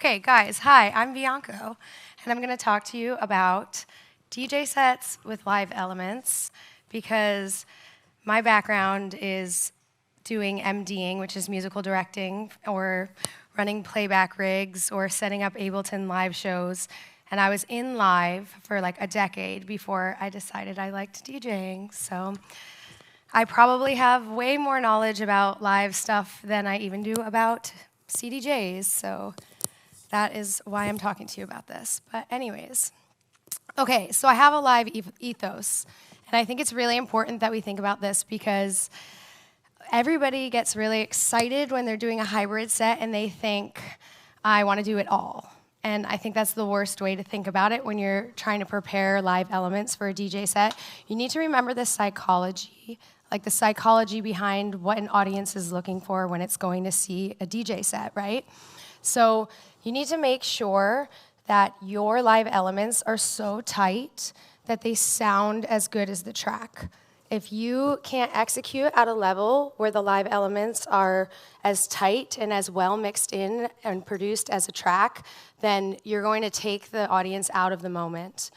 Okay, guys, hi, I'm BIIANCO, and I'm going to talk to you about DJ sets with live elements because my background is doing MDing, which is musical directing, or running playback rigs, or setting up Ableton live shows. And I was in live for like a decade before I decided I liked DJing. So I probably have way more knowledge about live stuff than I even do about CDJs. So that is why I'm talking to you about this. But anyways, okay, so I have a live ethos. And I think it's really important that we think about this because everybody gets really excited when they're doing a hybrid set and they think, I want to do it all. And I think that's the worst way to think about it when you're trying to prepare live elements for a DJ set. You need to remember the psychology, like the psychology behind what an audience is looking for when it's going to see a DJ set, right? So you need to make sure that your live elements are so tight that they sound as good as the track. If you can't execute at a level where the live elements are as tight and as well mixed in and produced as a track, then you're going to take the audience out of the moment.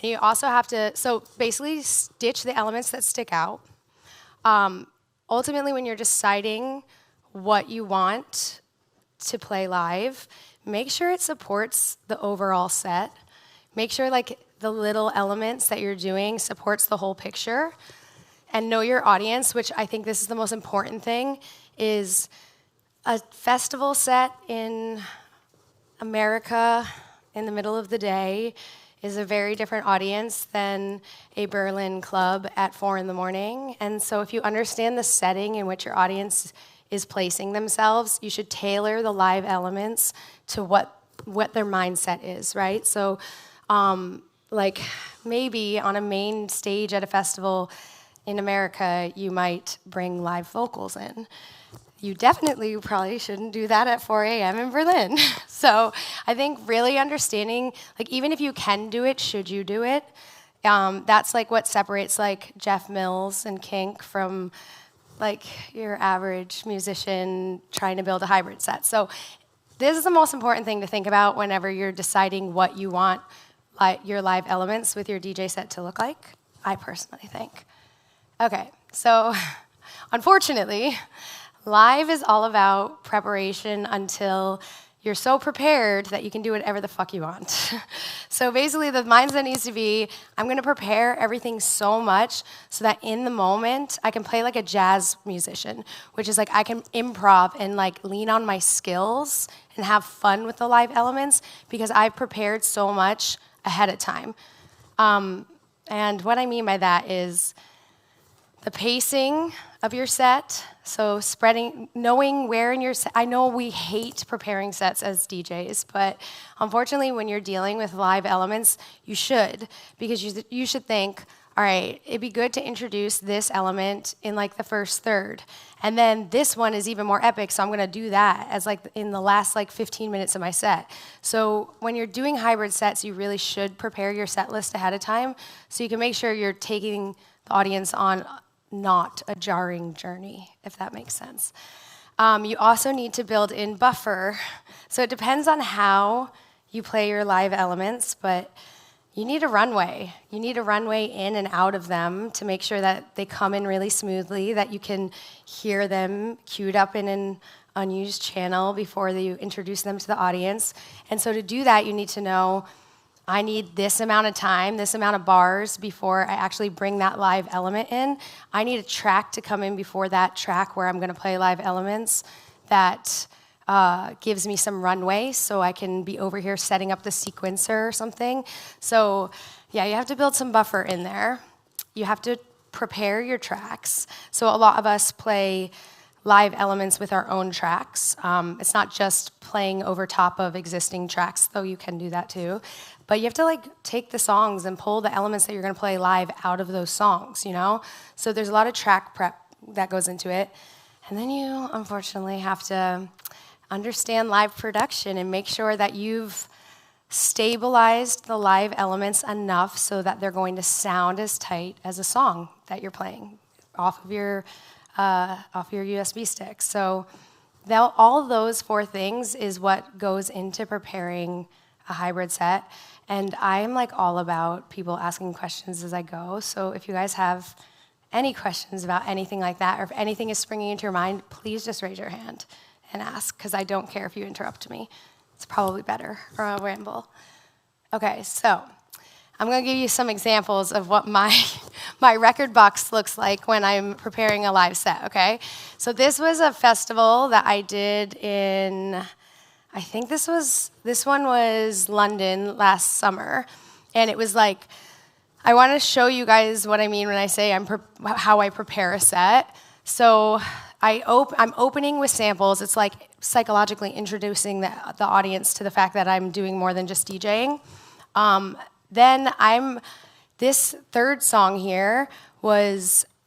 And you also have to, so basically stitch the elements that stick out. Ultimately, when you're deciding what you want to play live, make sure it supports the overall set. Make sure like the little elements that you're doing supports the whole picture. And know your audience, which I think this is the most important thing, is a festival set in America in the middle of the day is a very different audience than a Berlin club at 4 in the morning. And so if you understand the setting in which your audience is placing themselves, you should tailor the live elements to what their mindset is, right? So like maybe on a main stage at a festival in America, you might bring live vocals in. You definitely probably shouldn't do that at 4 a.m. in Berlin. So I think really understanding, like even if you can do it, should you do it? That's like what separates like Jeff Mills and Kink from like your average musician trying to build a hybrid set. So this is the most important thing to think about whenever you're deciding what you want your live elements with your DJ set to look like, I personally think. Okay, so unfortunately, live is all about preparation until you're so prepared that you can do whatever the fuck you want. So basically, the mindset needs to be, I'm gonna prepare everything so much so that in the moment, I can play like a jazz musician, which is like I can improv and like lean on my skills and have fun with the live elements because I've prepared so much ahead of time. And what I mean by that is, the pacing of your set, so knowing where in your set, I know we hate preparing sets as DJs, but unfortunately when you're dealing with live elements, you should, because you should think, all right, it'd be good to introduce this element in like the first third, and then this one is even more epic, so I'm gonna do that as like in the last like 15 minutes of my set. So when you're doing hybrid sets, you really should prepare your set list ahead of time, so you can make sure you're taking the audience on not a jarring journey, if that makes sense. You also need to build in buffer. So it depends on how you play your live elements, but you need a runway. You need a runway in and out of them to make sure that they come in really smoothly, that you can hear them queued up in an unused channel before you introduce them to the audience. And so to do that, you need to know, I need this amount of time, this amount of bars before I actually bring that live element in. I need a track to come in before that track where I'm gonna play live elements that gives me some runway so I can be over here setting up the sequencer or something. So yeah, you have to build some buffer in there. You have to prepare your tracks. So a lot of us play live elements with our own tracks. It's not just playing over top of existing tracks, though you can do that too. But you have to like take the songs and pull the elements that you're gonna play live out of those songs, you know? So there's a lot of track prep that goes into it. And then you, unfortunately, have to understand live production and make sure that you've stabilized the live elements enough so that they're going to sound as tight as a song that you're playing off of your USB stick. So all those 4 things is what goes into preparing a hybrid set. And I'm like all about people asking questions as I go. So if you guys have any questions about anything like that, or if anything is springing into your mind, please just raise your hand and ask, because I don't care if you interrupt me. It's probably better, or I'll ramble. Okay, so I'm going to give you some examples of what my record box looks like when I'm preparing a live set, okay? So this was a festival that I did in, I think this one was London last summer. And it was like, I want to show you guys what I mean when I say how I prepare a set. So I'm opening with samples. It's like psychologically introducing the audience to the fact that I'm doing more than just DJing. Then this third song here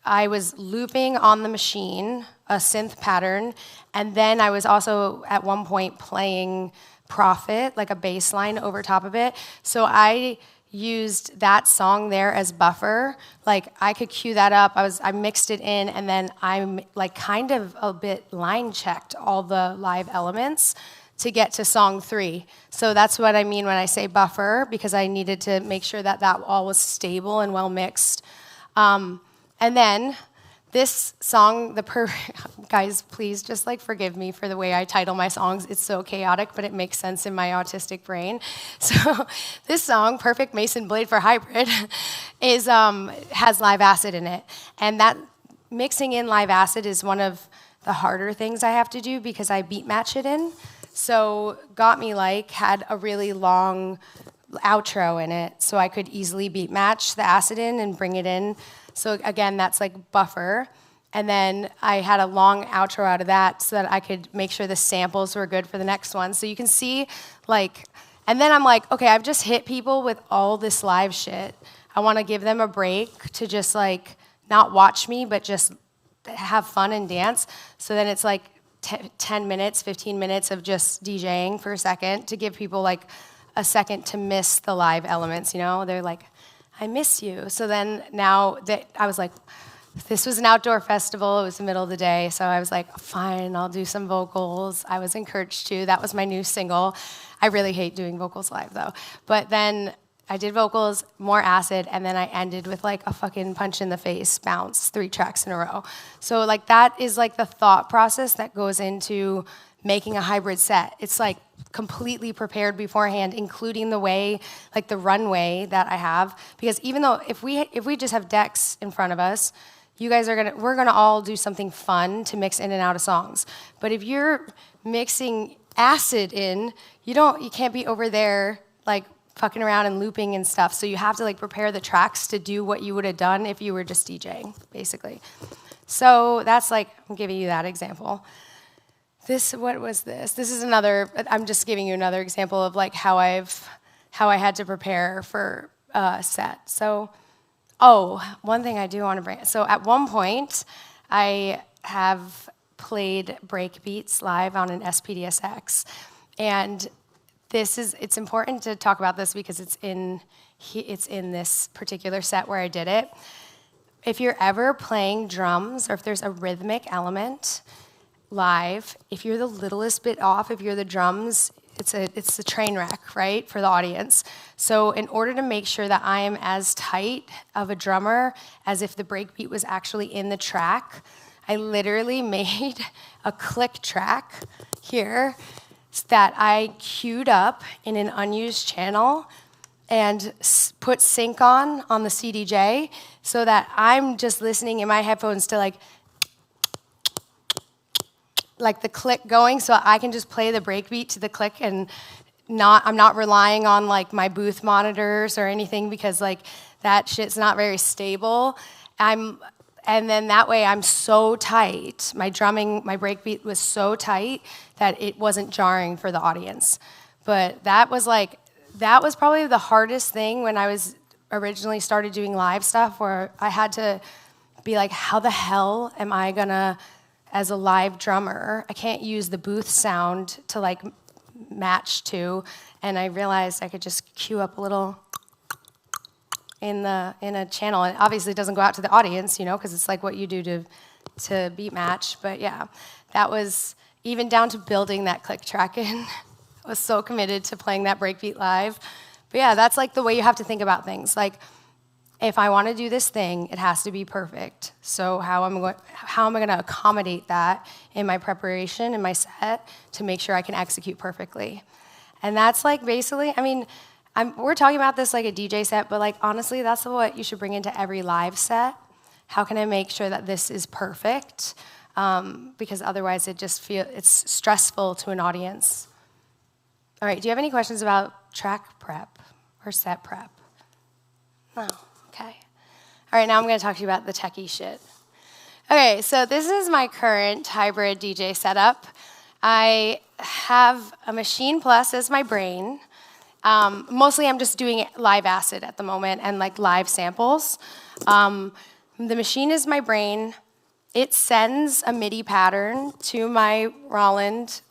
I was looping on the Maschine, a synth pattern, and then I was also at one point playing Prophet, like a bass line over top of it. So I used that song there as buffer. Like I could cue that up. I mixed it in, and then I'm like kind of a bit line checked all the live elements to get to song 3. So that's what I mean when I say buffer, because I needed to make sure that all was stable and well mixed. And then this song, guys, please just like forgive me for the way I title my songs. It's so chaotic, but it makes sense in my autistic brain. So this song, Perfect Mason Blade for Hybrid, has live acid in it. And that mixing in live acid is one of the harder things I have to do because I beat match it in. So Got Me Like had a really long outro in it, so I could easily beat match the acid in and bring it in. So again, that's like buffer. And then I had a long outro out of that so that I could make sure the samples were good for the next one. So you can see, like, and then I'm like, okay, I've just hit people with all this live shit. I want to give them a break to just like not watch me, but just have fun and dance. So then it's like 10 minutes, 15 minutes of just DJing for a second to give people like a second to miss the live elements, you know? They're like, I miss you. So then now that I was like, this was an outdoor festival. It was the middle of the day. So I was like, fine, I'll do some vocals. I was encouraged to. That was my new single. I really hate doing vocals live though. But then I did vocals, more acid, and then I ended with like a fucking punch in the face bounce, 3 tracks in a row. So like that is like the thought process that goes into making a hybrid set. It's like completely prepared beforehand, including the way, like the runway that I have. Because even though if we just have decks in front of us, we're gonna all do something fun to mix in and out of songs. But if you're mixing acid in, you can't be over there like fucking around and looping and stuff. So you have to like prepare the tracks to do what you would have done if you were just DJing, basically. So that's like, I'm giving you that example. What was this? This is another, I'm just giving you another example of like how I had to prepare for a set. So, one thing I do want to bring, so at one point, I have played break beats live on an SPDSX. And it's important to talk about this because it's in this particular set where I did it. If you're ever playing drums or if there's a rhythmic element live, if you're the littlest bit off, if you're the drums, it's a train wreck, right, for the audience. So in order to make sure that I am as tight of a drummer as if the breakbeat was actually in the track, I literally made a click track here that I queued up in an unused channel and put sync on the CDJ so that I'm just listening in my headphones to like the click going, so I can just play the breakbeat to the click and I'm not relying on like my booth monitors or anything because like that shit's not very stable. And then that way I'm so tight. My breakbeat was so tight that it wasn't jarring for the audience. But that was probably the hardest thing when I was originally started doing live stuff, where I had to be like, how the hell am I gonna, as a live drummer, I can't use the booth sound to like match to, and I realized I could just cue up a little in a channel, and obviously it doesn't go out to the audience, you know, because it's like what you do to beat match. But yeah, that was even down to building that click track in. I was so committed to playing that breakbeat live. But yeah, that's like the way you have to think about things. Like, if I want to do this thing, it has to be perfect. So how am I going to accommodate that in my preparation, in my set, to make sure I can execute perfectly? And that's like basically, I mean, we're talking about this like a DJ set, but like honestly, that's what you should bring into every live set. How can I make sure that this is perfect? Because otherwise it's stressful to an audience. All right, do you have any questions about track prep or set prep? No. Okay. All right, now I'm going to talk to you about the techie shit. Okay, so this is my current hybrid DJ setup. I have a Maschine Plus as my brain. Mostly I'm just doing live acid at the moment and like live samples. The Maschine is my brain. It sends a MIDI pattern to my Roland,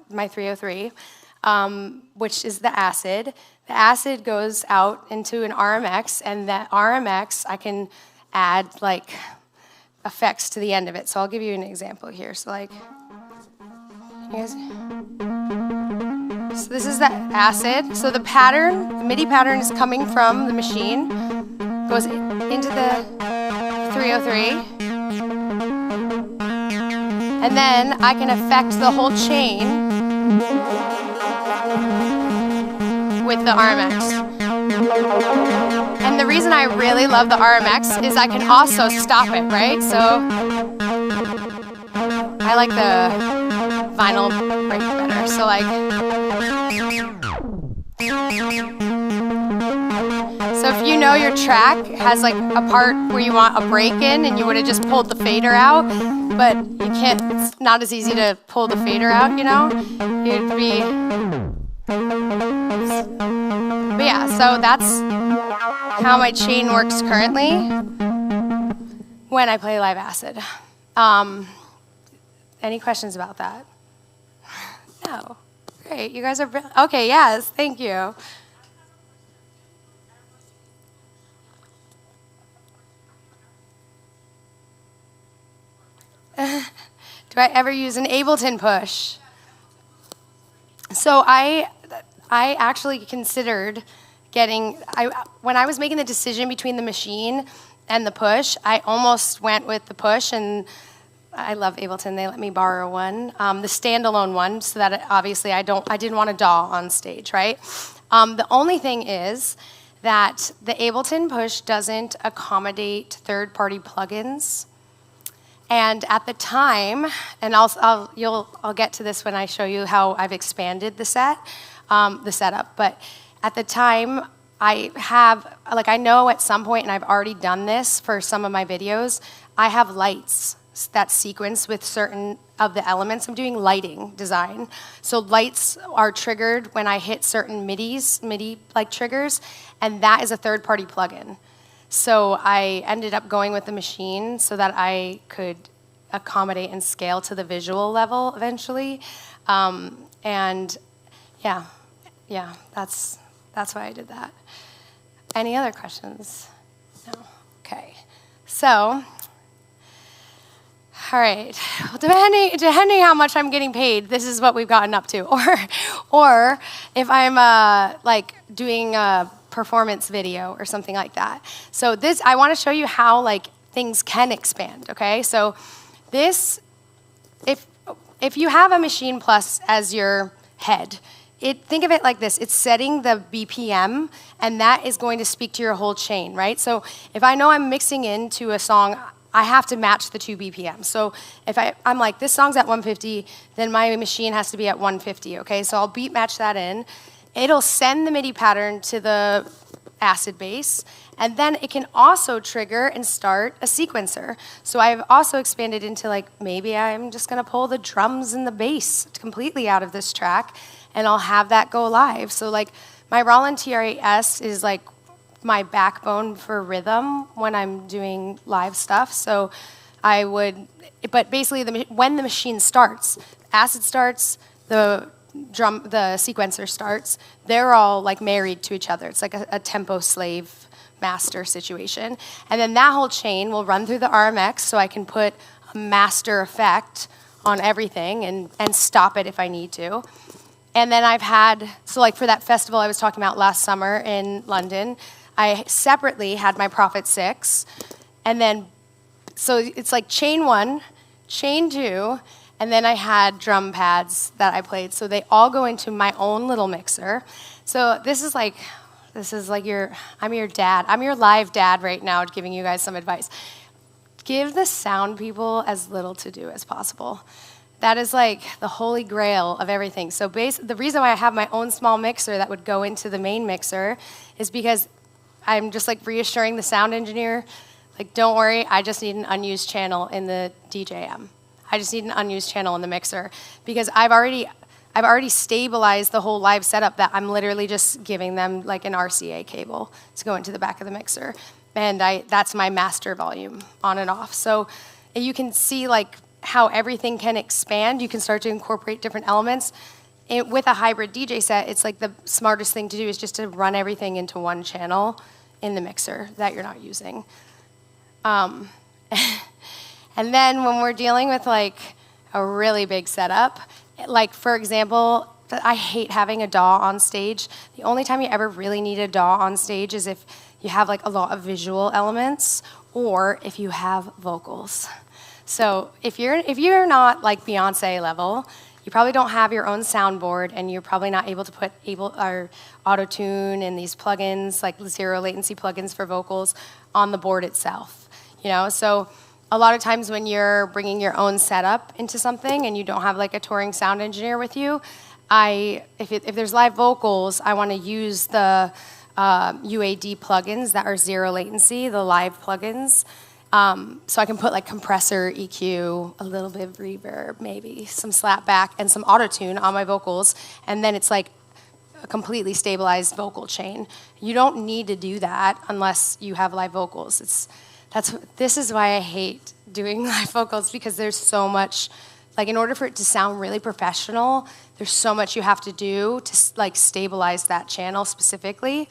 my 303, which is the acid. The acid goes out into an RMX, and that RMX, I can add like effects to the end of it. So I'll give you an example here. So like, so this is the acid. So the pattern, the MIDI pattern is coming from the Maschine, goes into the 303, and then I can affect the whole chain with the RMX. And the reason I really love the RMX is I can also stop it, right? So I like the vinyl break better. So like, so if you know your track has like a part where you want a break in and you would have just pulled the fader out, but you can't, it's not as easy to pull the fader out, you know? It'd be, but yeah, so that's how my chain works currently when I play live acid. Any questions about that? No. Great, you guys are okay, yes, thank you. Do I ever use an Ableton push? So I actually considered when I was making the decision between the Maschine and the push, I almost went with the push, and I love Ableton. They let me borrow one, the standalone one, so that obviously I didn't want to DAW on stage, right? The only thing is that the Ableton push doesn't accommodate third-party plugins. And at the time, and I'll get to this when I show you how I've expanded the setup. But at the time, I know at some point, and I've already done this for some of my videos, I have lights that sequence with certain of the elements. I'm doing lighting design. So lights are triggered when I hit certain MIDI like triggers, and that is a third-party plugin. So I ended up going with the Maschine so that I could accommodate and scale to the visual level eventually. And yeah, that's why I did that. Any other questions? No? Okay. So, all right. Well, depending how much I'm getting paid, this is what we've gotten up to. Or if I'm like doing a performance video or something like that. So I want to show you how like things can expand, okay? So this, if you have a Maschine Plus as your head, think of it like this. It's setting the BPM, and that is going to speak to your whole chain, right? So if I know I'm mixing into a song, I have to match the 2 BPM. So if I'm like, this song's at 150, then my Maschine has to be at 150, okay? So I'll beat match that in. It'll send the MIDI pattern to the acid bass, and then it can also trigger and start a sequencer. So I've also expanded into like, maybe I'm just gonna pull the drums and the bass completely out of this track, and I'll have that go live. So like, my Roland TR-8S is like my backbone for rhythm when I'm doing live stuff. So but basically when the Maschine starts, acid starts, the sequencer starts, they're all like married to each other. It's like a tempo slave master situation. And then that whole chain will run through the RMX, so I can put a master effect on everything and stop it if I need to. And then I've had, so like for that festival I was talking about last summer in London, I separately had my Prophet 6, and then, so it's like chain 1, chain 2, and then I had drum pads that I played. So they all go into my own little mixer. So this is like I'm your dad. I'm your live dad right now giving you guys some advice. Give the sound people as little to do as possible. That is like the holy grail of everything. So the reason why I have my own small mixer that would go into the main mixer is because I'm just like reassuring the sound engineer, like, don't worry, I just need an unused channel in the DJM. I just need an unused channel in the mixer because I've already stabilized the whole live setup that I'm literally just giving them like an RCA cable to go into the back of the mixer. And that's my master volume on and off. So you can see like how everything can expand. You can start to incorporate different elements. With a hybrid DJ set, it's like the smartest thing to do is just to run everything into one channel in the mixer that you're not using. And then when we're dealing with like a really big setup, like for example, I hate having a DAW on stage. The only time you ever really need a DAW on stage is if you have like a lot of visual elements or if you have vocals. So if you're not like Beyonce level, you probably don't have your own soundboard, and you're probably not able to put auto-tune and these plugins, like zero latency plugins for vocals, on the board itself. You know, so a lot of times when you're bringing your own setup into something and you don't have like a touring sound engineer with you, if there's live vocals, I want to use the UAD plugins that are zero latency, the live plugins. So I can put like compressor, EQ, a little bit of reverb, maybe some slap back, and some auto-tune on my vocals, and then it's like a completely stabilized vocal chain. You don't need to do that unless you have live vocals. This is why I hate doing live vocals, because there's so much, like in order for it to sound really professional, there's so much you have to do to like stabilize that channel specifically.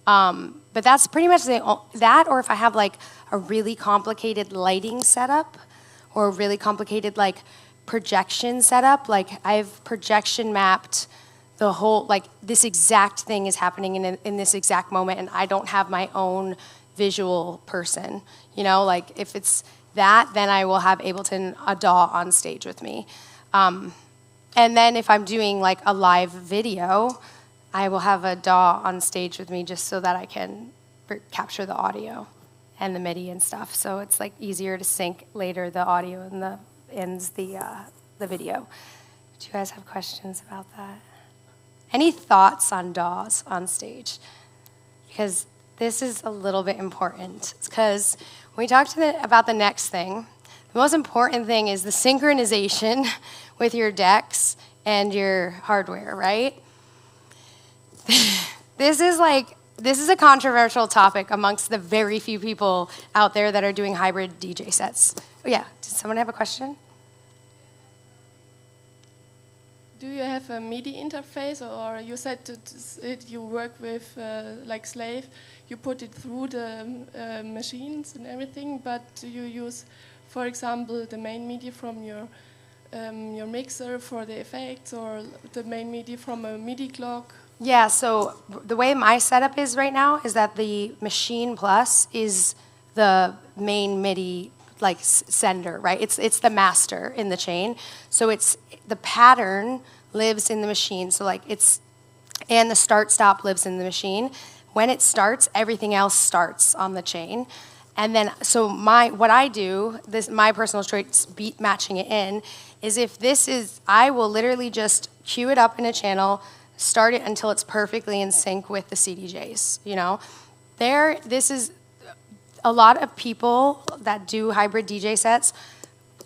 But that's pretty much that, or if I have like a really complicated lighting setup or a really complicated like projection setup, like I've projection mapped the whole, like this exact thing is happening in this exact moment, and I don't have my own visual person, you know, like if it's that, then I will have Ableton, a DAW on stage with me. And then if I'm doing like a live video, I will have a DAW on stage with me just so that I can capture the audio and the MIDI and stuff. So it's like easier to sync later the audio and the video. Do you guys have questions about that? Any thoughts on DAWs on stage? Because this is a little bit important. Because when we talk about the next thing, the most important thing is the synchronization with your decks and your hardware, right? This is a controversial topic amongst the very few people out there that are doing hybrid DJ sets. Oh yeah, did someone have a question? Do you have a MIDI interface, or you said you work with like Slave, you put it through the machines and everything, but do you use, for example, the main MIDI from your mixer for the effects, or the main MIDI from a MIDI clock? Yeah, so the way my setup is right now is that the Maschine Plus is the main MIDI like sender, right? It's the master in the chain. So it's the pattern lives in the machine. So like and the start stop lives in the machine. When it starts, everything else starts on the chain. And then so what I do, my personal choice beat matching it in, is I will literally just cue it up in a channel, start it until it's perfectly in sync with the CDJs, you know? This is a lot of people that do hybrid DJ sets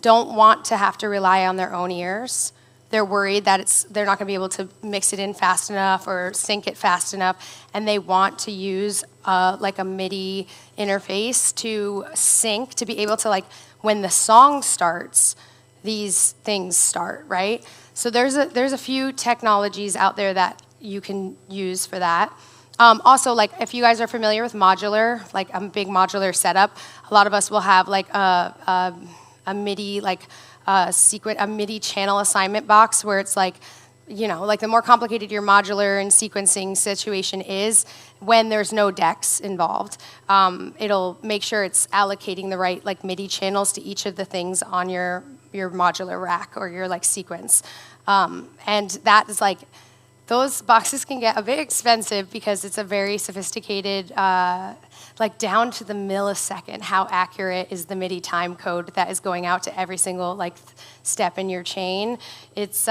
don't want to have to rely on their own ears. They're worried that they're not going to be able to mix it in fast enough or sync it fast enough, and they want to use like a MIDI interface to sync, to be able to, like, when the song starts, these things start, right? So there's a few technologies out there that you can use for that. Also, like, if you guys are familiar with modular, like a big modular setup, a lot of us will have like a MIDI, like a MIDI channel assignment box where it's like, you know, like the more complicated your modular and sequencing situation is, when there's no decks involved, it'll make sure it's allocating the right like MIDI channels to each of the things on your modular rack or your like sequence. And that is like, those boxes can get a bit expensive because it's a very sophisticated, like down to the millisecond, how accurate is the MIDI time code that is going out to every single like step in your chain. It's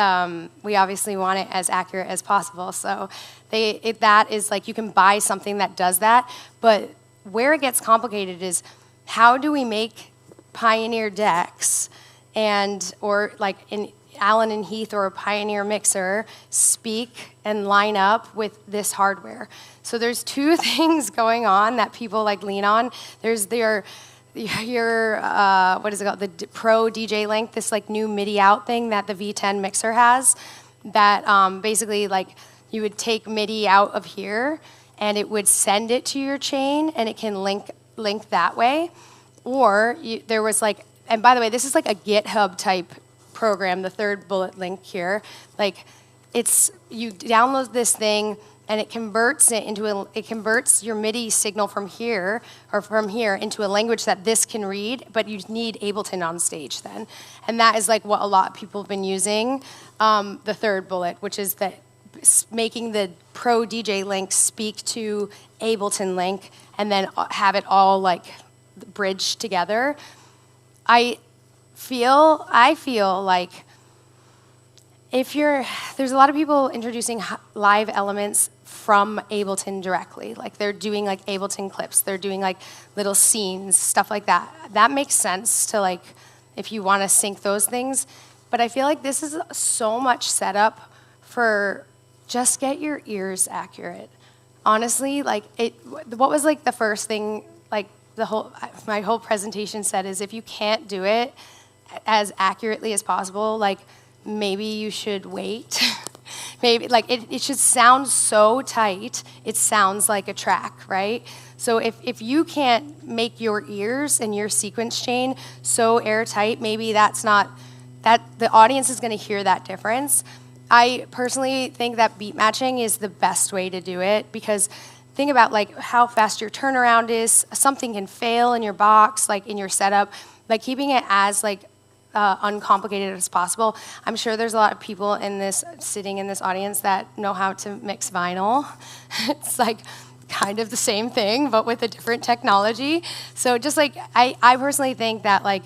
we obviously want it as accurate as possible. So that is like, you can buy something that does that, but where it gets complicated is how do we make Pioneer decks or like in Allen and Heath or a Pioneer mixer speak and line up with this hardware. So there's two things going on that people like lean on. There's your what is it called? The Pro DJ Link, this like new MIDI out thing that the V10 mixer has, that basically like you would take MIDI out of here and it would send it to your chain and it can link that way. Or there was like, and by the way, this is like a GitHub type program, the third bullet link here. Like, you download this thing and it converts your MIDI signal from here into a language that this can read, but you need Ableton on stage then. And that is like what a lot of people have been using, the third bullet, which is that making the Pro DJ link speak to Ableton link and then have it all like bridged together. I feel like there's a lot of people introducing live elements from Ableton directly. Like they're doing like Ableton clips, they're doing like little scenes, stuff like that. That makes sense to like, if you want to sync those things. But I feel like this is so much setup for just get your ears accurate. Honestly, like what was like the first thing, like my whole presentation said is, if you can't do it as accurately as possible, like maybe you should wait. Maybe like it should sound so tight it sounds like a track, right? So if you can't make your ears and your sequence chain so airtight, maybe that's not that the audience is going to hear that difference. I personally think that beat matching is the best way to do it, because think about like how fast your turnaround is. Something can fail in your box, like in your setup. Like keeping it as like uncomplicated as possible. I'm sure there's a lot of people sitting in this audience that know how to mix vinyl. It's like kind of the same thing, but with a different technology. So just like, I personally think that like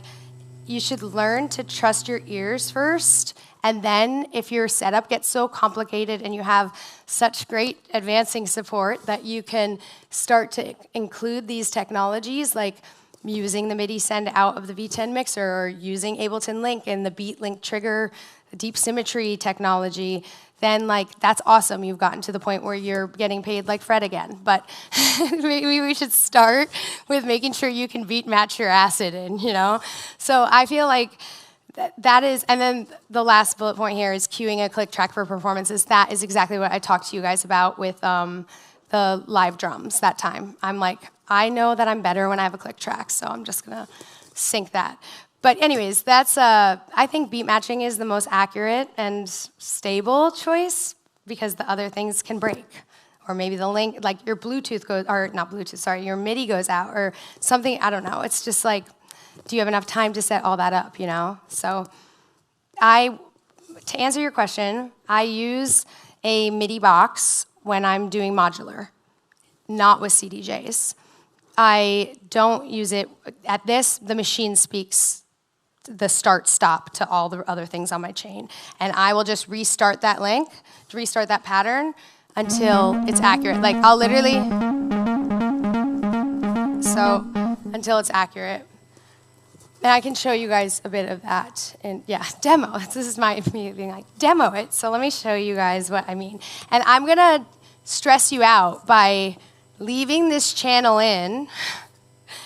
you should learn to trust your ears first. And then if your setup gets so complicated and you have such great advancing support that you can start to include these technologies, like using the MIDI send out of the V10 mixer, or using Ableton Link and the Beat Link trigger, deep symmetry technology, then like that's awesome. You've gotten to the point where you're getting paid like Fred again. But maybe we should start with making sure you can beat match your acid in, you know? So I feel like that is, and then the last bullet point here is queuing a click track for performances. That is exactly what I talked to you guys about with the live drums that time. I'm like, I know that I'm better when I have a click track, so I'm just gonna sync that. But anyways, that's I think beat matching is the most accurate and stable choice, because the other things can break. Or maybe the link, like your Bluetooth goes, or not Bluetooth, sorry, your MIDI goes out, or something, I don't know. It's just like, do you have enough time to set all that up, you know? So to answer your question, I use a MIDI box when I'm doing modular, not with CDJs. I don't use it at this. The machine speaks the start-stop to all the other things on my chain. And I will just restart that link, restart that pattern until it's accurate. Like I'll literally, so until it's accurate. And I can show you guys a bit of that. And yeah, demo. This is me being like, demo it. So let me show you guys what I mean. And I'm gonna stress you out by leaving this channel in.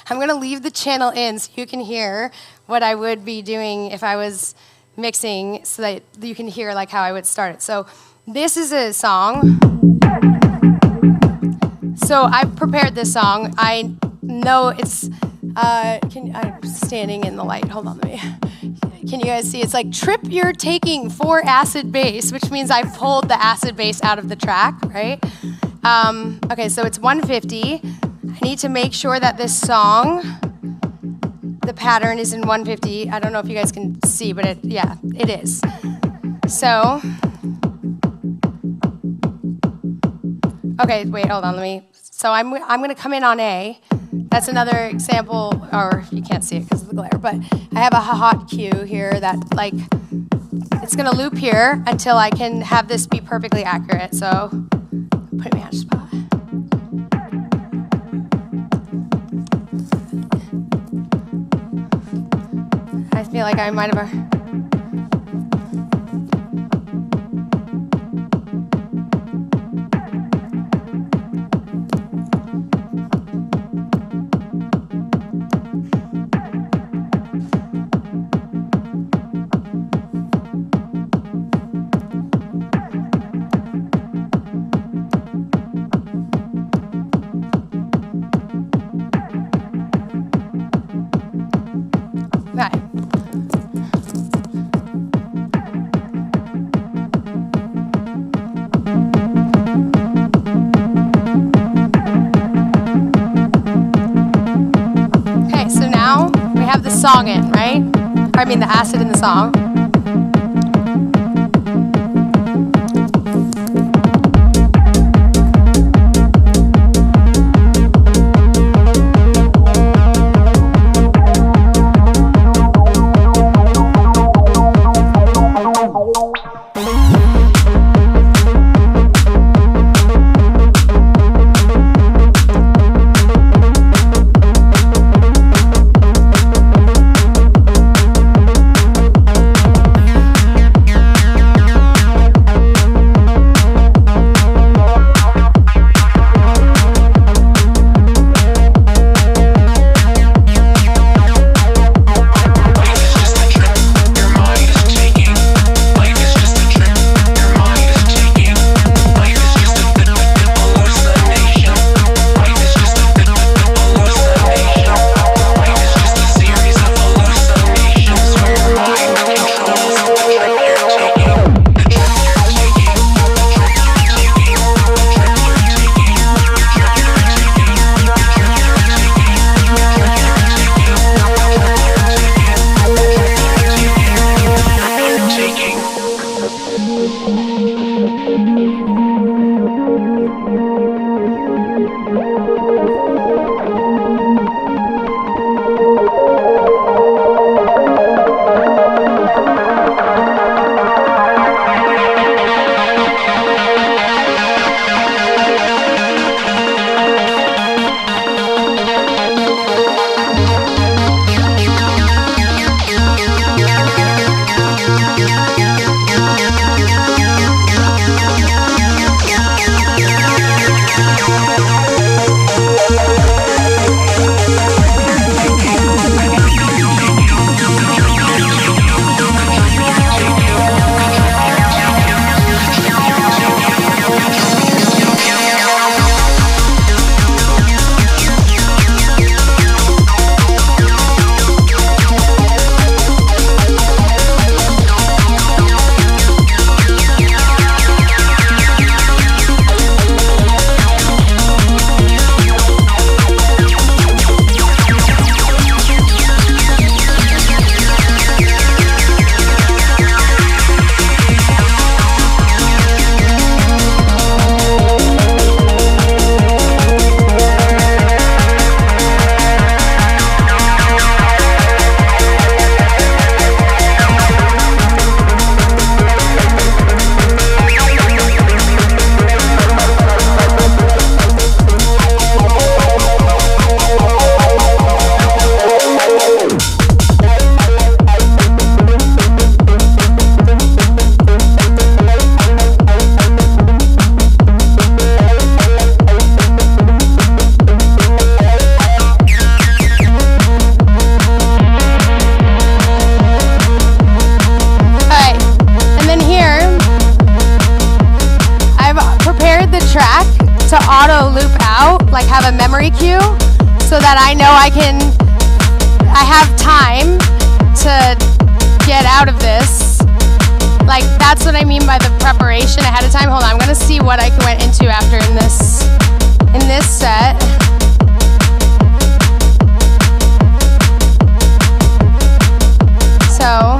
I'm going to leave the channel in so you can hear what I would be doing if I was mixing, so that you can hear like how I would start it. So this is a song. So I've prepared this song. I know it's, I'm standing in the light. Hold on, let me. Can you guys see? It's like trip you're taking for acid bass, which means I pulled the acid bass out of the track, right? Okay, so it's 150. I need to make sure that this song, the pattern is in 150. I don't know if you guys can see, but it is. So, okay, wait, hold on, so I'm gonna come in on A. That's another example, or you can't see it because of the glare, but I have a hot cue here that like, it's gonna loop here until I can have this be perfectly accurate. So, put me on spot. I feel like I might have song in, right? I mean the acid in the song. have a memory cue so that I know I have time to get out of this. Like, that's what I mean by the preparation ahead of time. Hold on, I'm gonna see what I went into after in this set. So,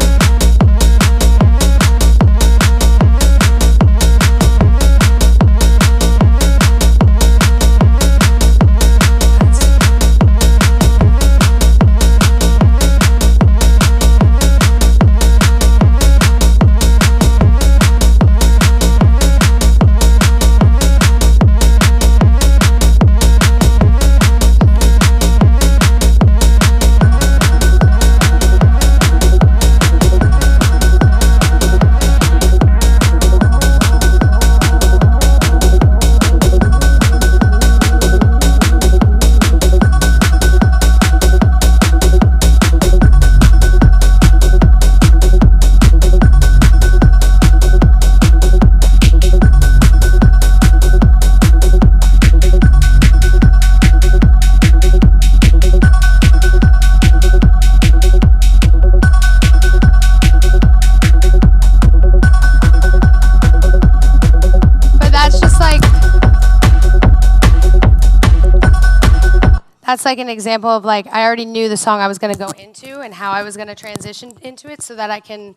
that's like an example of like, I already knew the song I was gonna go into and how I was gonna transition into it so that I can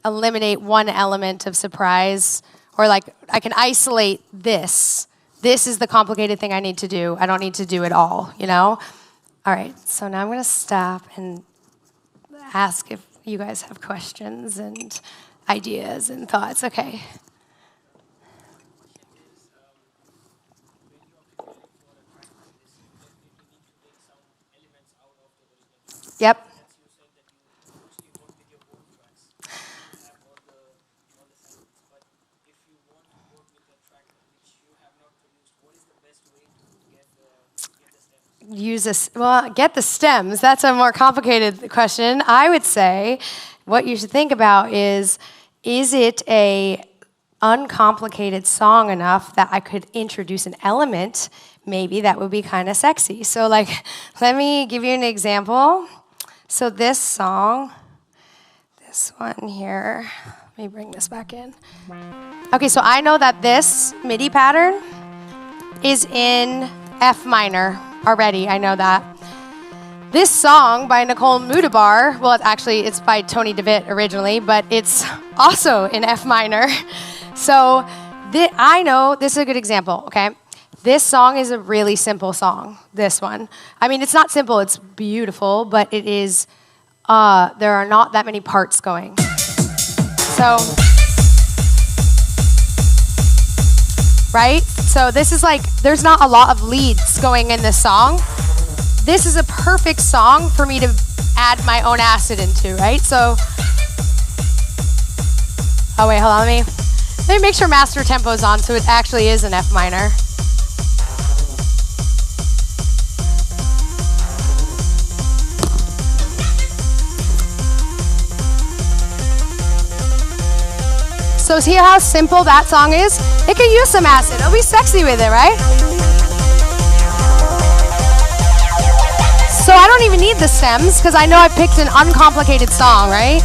eliminate one element of surprise, or like, I can isolate this. This is the complicated thing I need to do. I don't need to do it all, you know? All right, so now I'm gonna stop and ask if you guys have questions and ideas and thoughts. Okay. Yep. Get the stems. That's a more complicated question. I would say what you should think about is it a uncomplicated song enough that I could introduce an element maybe that would be kind of sexy? So like, let me give you an example. So this song, this one here, let me bring this back in. Okay, so I know that this MIDI pattern is in F minor already, I know that. This song by Nicole Mudabar, well, it's by Tony DeVitt originally, but it's also in F minor. So I know, this is a good example, okay? This song is a really simple song, this one. I mean, it's not simple, it's beautiful, but it is, there are not that many parts going. So, right? So this is like, there's not a lot of leads going in this song. This is a perfect song for me to add my own acid into, right? So, oh wait, hold on, let me make sure master tempo's on so it actually is an F minor. So see how simple that song is? It could use some acid. It'll be sexy with it, right? So I don't even need the stems because I know I picked an uncomplicated song, right?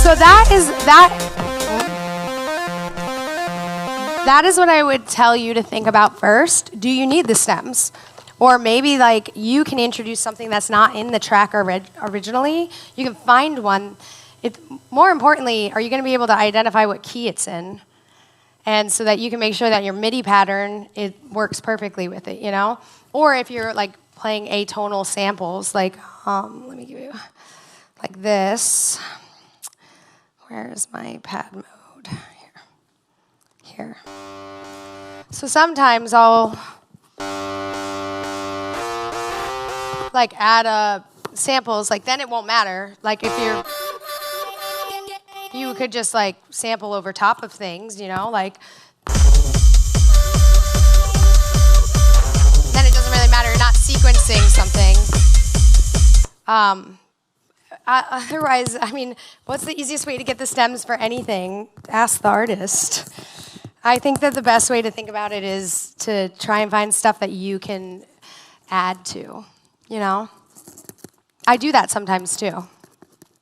So that is what I would tell you to think about first. Do you need the stems? Or maybe like you can introduce something that's not in the track originally. You can find one. More importantly, are you going to be able to identify what key it's in? And so that you can make sure that your MIDI pattern, it works perfectly with it, you know? Or if you're like playing atonal samples, like, let me give you, like this. Where is my pad mode? Here. So sometimes I'll like add samples, like then it won't matter. Like if you could just like sample over top of things, you know, like then it doesn't really matter. You're not sequencing something. Otherwise, I mean, what's the easiest way to get the stems for anything? Ask the artist. I think that the best way to think about it is to try and find stuff that you can add to, you know? I do that sometimes too,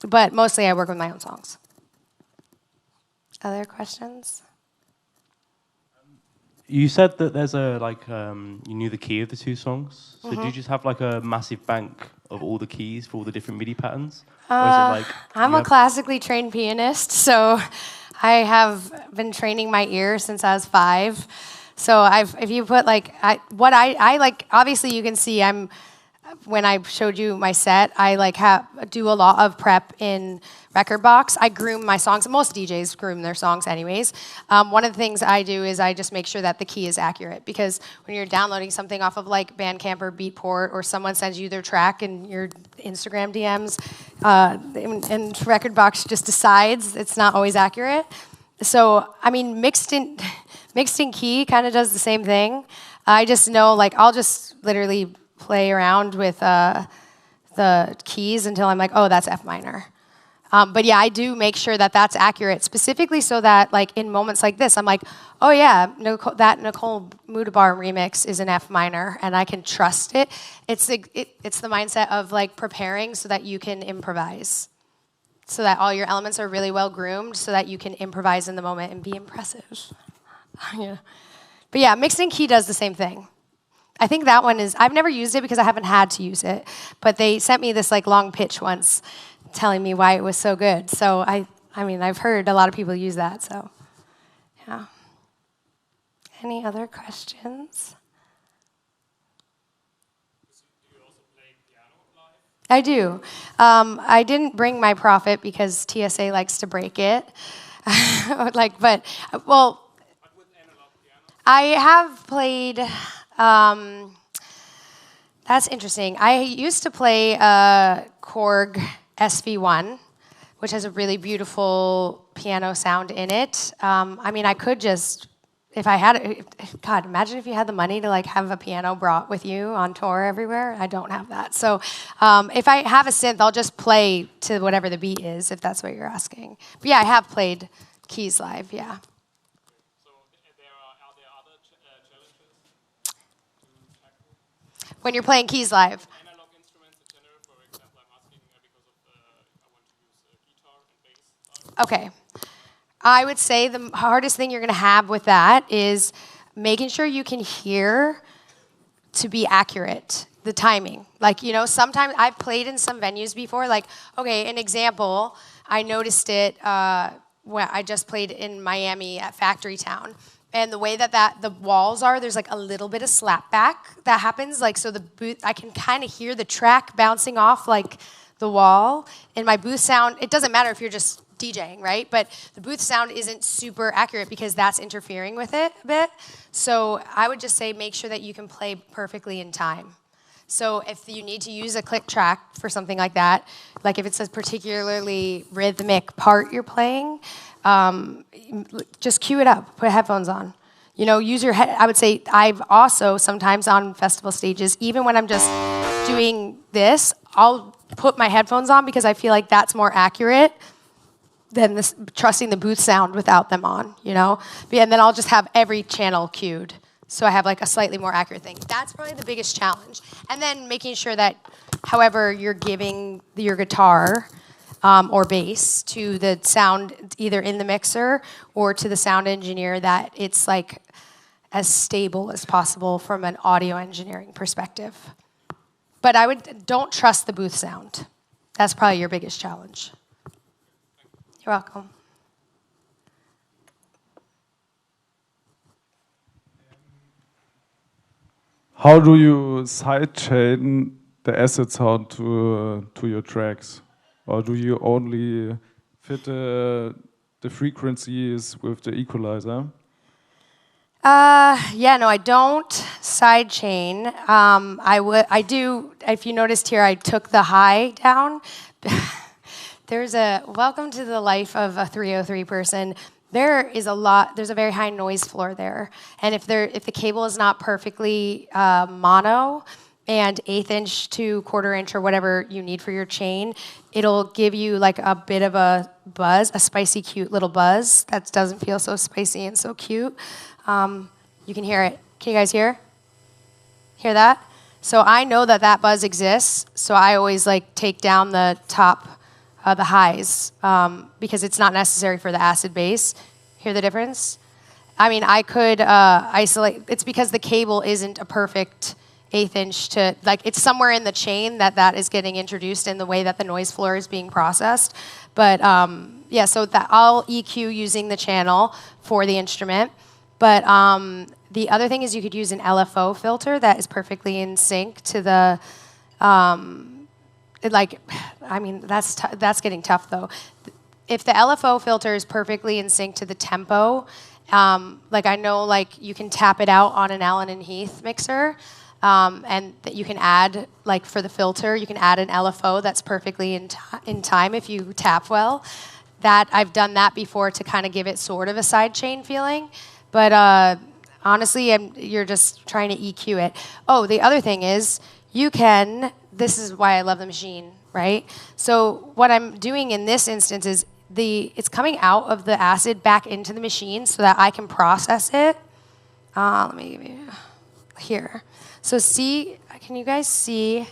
but mostly I work with my own songs. Other questions? You said that there's you knew the key of the two songs. So do you just have like a massive bank of all the keys for all the different MIDI patterns? Or is it like I'm a classically trained pianist, so I have been training my ear since I was 5. So if you put obviously you can see when I showed you my set, I do a lot of prep in Record Box. I groom my songs. Most DJs groom their songs anyways. One of the things I do is I just make sure that the key is accurate, because when you're downloading something off of like Bandcamp or Beatport, or someone sends you their track in your Instagram DMs, and Record Box just decides it's not always accurate. So, I mean, mixed in key kind of does the same thing. I just know, I'll just literally play around with the keys until I'm like, oh, that's F minor. But yeah, I do make sure that that's accurate, specifically so that in moments like this, I'm like, oh yeah, that Nicole Mudabar remix is an F minor, and I can trust it. It's the mindset of preparing so that you can improvise, so that all your elements are really well groomed, so that you can improvise in the moment and be impressive. Yeah. But yeah, mixed in key does the same thing. I think that one I've never used it because I haven't had to use it, but they sent me this long pitch once telling me why it was so good. So I've heard a lot of people use that, so yeah. Any other questions? Do you also play piano live? I do. I didn't bring my Prophet because TSA likes to break it. But with analog piano? I have played. That's interesting. I used to play Korg SV1, which has a really beautiful piano sound in it. I could just, if I had it, God, imagine if you had the money to have a piano brought with you on tour everywhere. I don't have that. So if I have a synth, I'll just play to whatever the beat is, if that's what you're asking. But yeah, I have played keys live, yeah. When you're playing keys live? Analog instruments in general, for example, I'm asking because I want to use guitar and bass. Okay. I would say the hardest thing you're going to have with that is making sure you can hear to be accurate, the timing. Sometimes I've played in some venues before, an example, I noticed it when I just played in Miami at Factory Town. And the way that the walls are, there's a little bit of slap back that happens. So the booth, I can kind of hear the track bouncing off the wall. And my booth sound, it doesn't matter if you're just DJing, right? But the booth sound isn't super accurate because that's interfering with it a bit. So I would just say make sure that you can play perfectly in time. So if you need to use a click track for something like that, if it's a particularly rhythmic part you're playing, just cue it up, put headphones on. Use your head. I would say I've also sometimes on festival stages, even when I'm just doing this, I'll put my headphones on because I feel like that's more accurate than trusting the booth sound without them on, And then I'll just have every channel cued. So I have a slightly more accurate thing. That's probably the biggest challenge. And then making sure that however you're giving your guitar or bass to the sound either in the mixer or to the sound engineer, that it's as stable as possible from an audio engineering perspective. But don't trust the booth sound. That's probably your biggest challenge. You're welcome. How do you sidechain the acid sound to your tracks? Or do you only fit the frequencies with the equalizer? I don't sidechain. I do, if you noticed here, I took the high down. There's welcome to the life of a 303 person. There's a very high noise floor there. And if the cable is not perfectly mono and 1/8 inch to 1/4 inch or whatever you need for your chain, it'll give you a bit of a buzz, a spicy, cute little buzz that doesn't feel so spicy and so cute. You can hear it. Can you guys hear? Hear that? So I know that that buzz exists, so I always like take down the top, the highs, because it's not necessary for the acid bass. Hear the difference? I mean, I could isolate. It's because the cable isn't a perfect 1/8 inch to, like, it's somewhere in the chain that is getting introduced in the way that the noise floor is being processed. But yeah, so that I'll EQ using the channel for the instrument. But the other thing is you could use an LFO filter that is perfectly in sync to the, that's getting tough though. If the LFO filter is perfectly in sync to the tempo, like I know like you can tap it out on an Allen and Heath mixer, and that you can add, like for the filter, you can add an LFO that's perfectly in time if you tap well. That I've done that before to kind of give it sort of a sidechain feeling. But honestly, you're just trying to EQ it. Oh, the other thing is you can, this is why I love the Maschine, right? So what I'm doing in this instance is it's coming out of the acid back into the Maschine so that I can process it. Let me give you, here. So see, can you guys see? I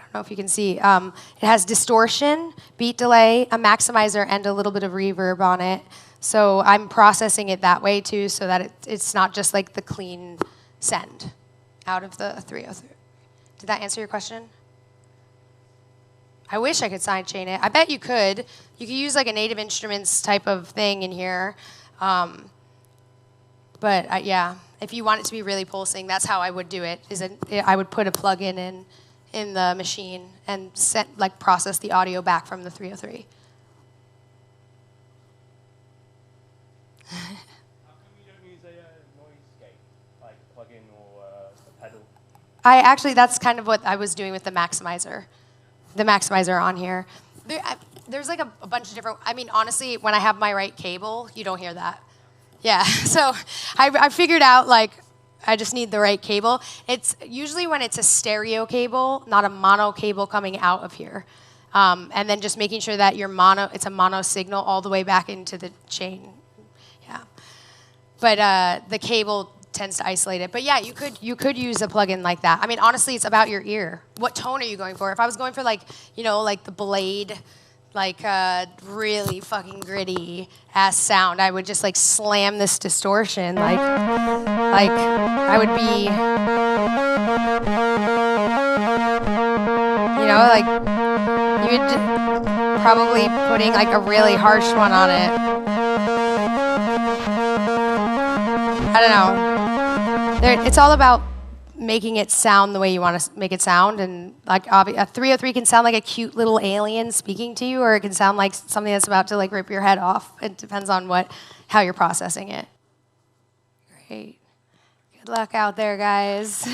don't know if you can see. It has distortion, beat delay, a maximizer, and a little bit of reverb on it. So I'm processing it that way too, so that it's not just like the clean send out of the 303. Did that answer your question? I wish I could sidechain it. I bet you could. You could use like a Native Instruments type of thing in here. But yeah, if you want it to be really pulsing, that's how I would do it. I would put a plug-in in the Maschine and process the audio back from the 303. How come you don't use a noise gate, like plug-in or a pedal? That's kind of what I was doing with the maximizer. The maximizer on here. There's like a bunch of different, I mean, honestly, when I have my right cable, you don't hear that. Yeah, so I figured out, like, I just need the right cable. It's usually when it's a stereo cable, not a mono cable coming out of here. And then just making sure that it's a mono signal all the way back into the chain. Yeah. But the cable tends to isolate it. But yeah, you could use a plugin like that. I mean, honestly, it's about your ear. What tone are you going for? If I was going for like the Blade, like really fucking gritty ass sound, I would just like slam this distortion. Like I would be, like you'd probably putting like a really harsh one on it. I don't know. It's all about making it sound the way you want to make it sound, and like a 303 can sound like a cute little alien speaking to you, or it can sound like something that's about to like rip your head off. It depends on how you're processing it. Great. Good luck out there, guys.